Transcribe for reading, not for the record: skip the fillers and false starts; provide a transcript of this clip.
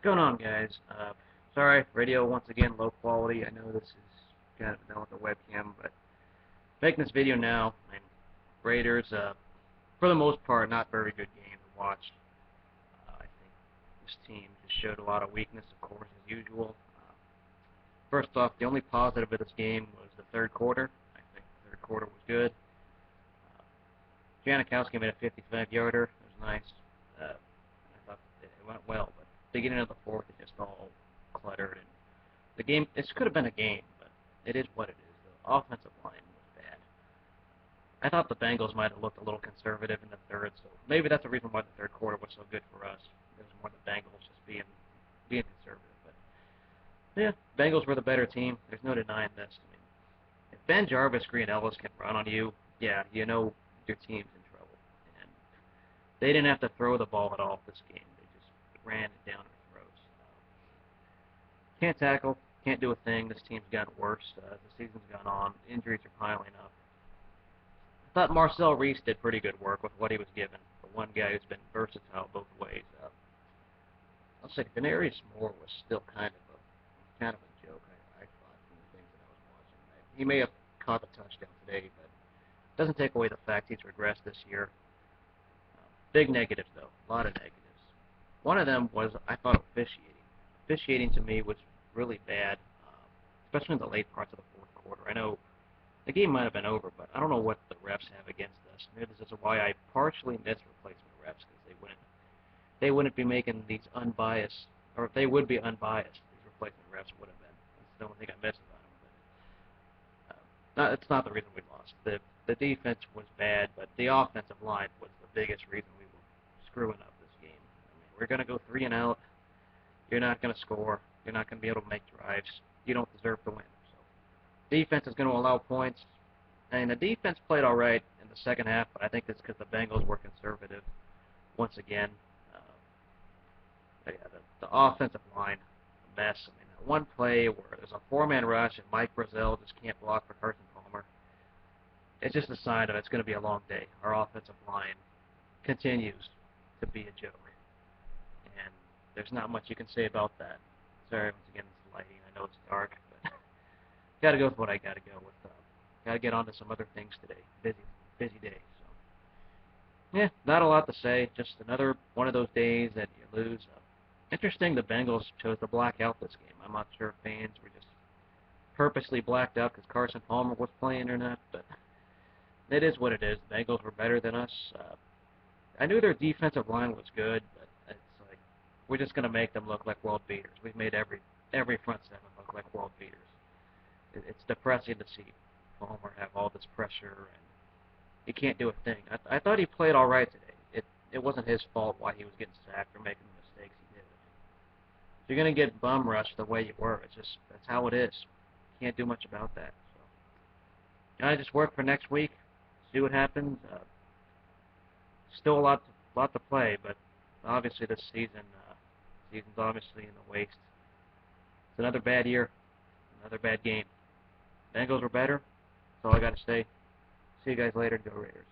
What's going on, guys? Sorry, radio once again, low quality. I know this is kind of done with the webcam, but making this video now. Raiders, for the most part, not very good game to watch. I think this team just showed a lot of weakness, of course, as usual. First off, the only positive of this game was the third quarter. I think the third quarter was good. Janikowski made a 55-yarder. It was nice. I thought it went well, but beginning of the fourth, it just all cluttered. And the game, this could have been a game, but it is what it is. The offensive line was bad. I thought the Bengals might have looked a little conservative in the third, so maybe that's the reason why the third quarter was so good for us. It was more the Bengals just being conservative. But yeah, Bengals were the better team. There's no denying this. I mean, if Ben Jarvis, Green-Ellis can run on you, yeah, you know your team's in trouble. And they didn't have to throw the ball at all this game. They just ran it down our throats. Can't tackle, can't do a thing. This team's gotten worse as the season's gone on. Injuries are piling up. I thought Marcel Reese did pretty good work with what he was given. The one guy who's been versatile both ways. I'll say Denarius Moore was still kind of a joke. I thought from the things that I was watching. He may have caught a touchdown today, but it doesn't take away the fact he's regressed this year. Big negatives, though. A lot of negatives. One of them was, I thought, officiating. Officiating to me was really bad, especially in the late parts of the fourth quarter. I know the game might have been over, but I don't know what the refs have against us. Maybe this is why I partially miss replacement refs, because they wouldn't be making these unbiased, or if they would be unbiased, these replacement refs would have been. That's the only thing I miss about them. But it's not the reason we lost. The defense was bad, but the offensive line was the biggest reason we were screwing up this game. I mean, we're going to go 3 and out. You're not going to score. You're not going to be able to make drives. You don't deserve to win. So, defense is going to allow points, and the defense played all right in the second half, but I think it's because the Bengals were conservative once again. Yeah, the offensive line, a mess. I mean, that one play where there's a 4-man rush and Mike Brazel just can't block for Carson Palmer. It's just a sign of it's going to be a long day. Our offensive line continues to be a joke, and there's not much you can say about that. Sorry, once again, it's lighting. I know it's dark, but got to go with what I got to go with. Got to get on to some other things today. Busy day. So, yeah, not a lot to say. Just another one of those days that you lose. Interesting, the Bengals chose to black out this game. I'm not sure if fans were just purposely blacked out because Carson Palmer was playing or not, but it is what it is. The Bengals were better than us. I knew their defensive line was good, but it's like we're just going to make them look like world beaters. We've made every front seven look like world beaters. It's depressing to see Palmer have all this pressure, and he can't do a thing. I thought he played all right today. It wasn't his fault why he was getting sacked or making the mistakes he did. You're going to get bum rushed the way you were. It's just, that's how it is. Can't do much about that. So, I just work for next week, see what happens. Still a lot to play, but obviously this season's obviously in the waste. It's another bad year, another bad game. Bengals were better. That's all I got to say. See you guys later. Go Raiders.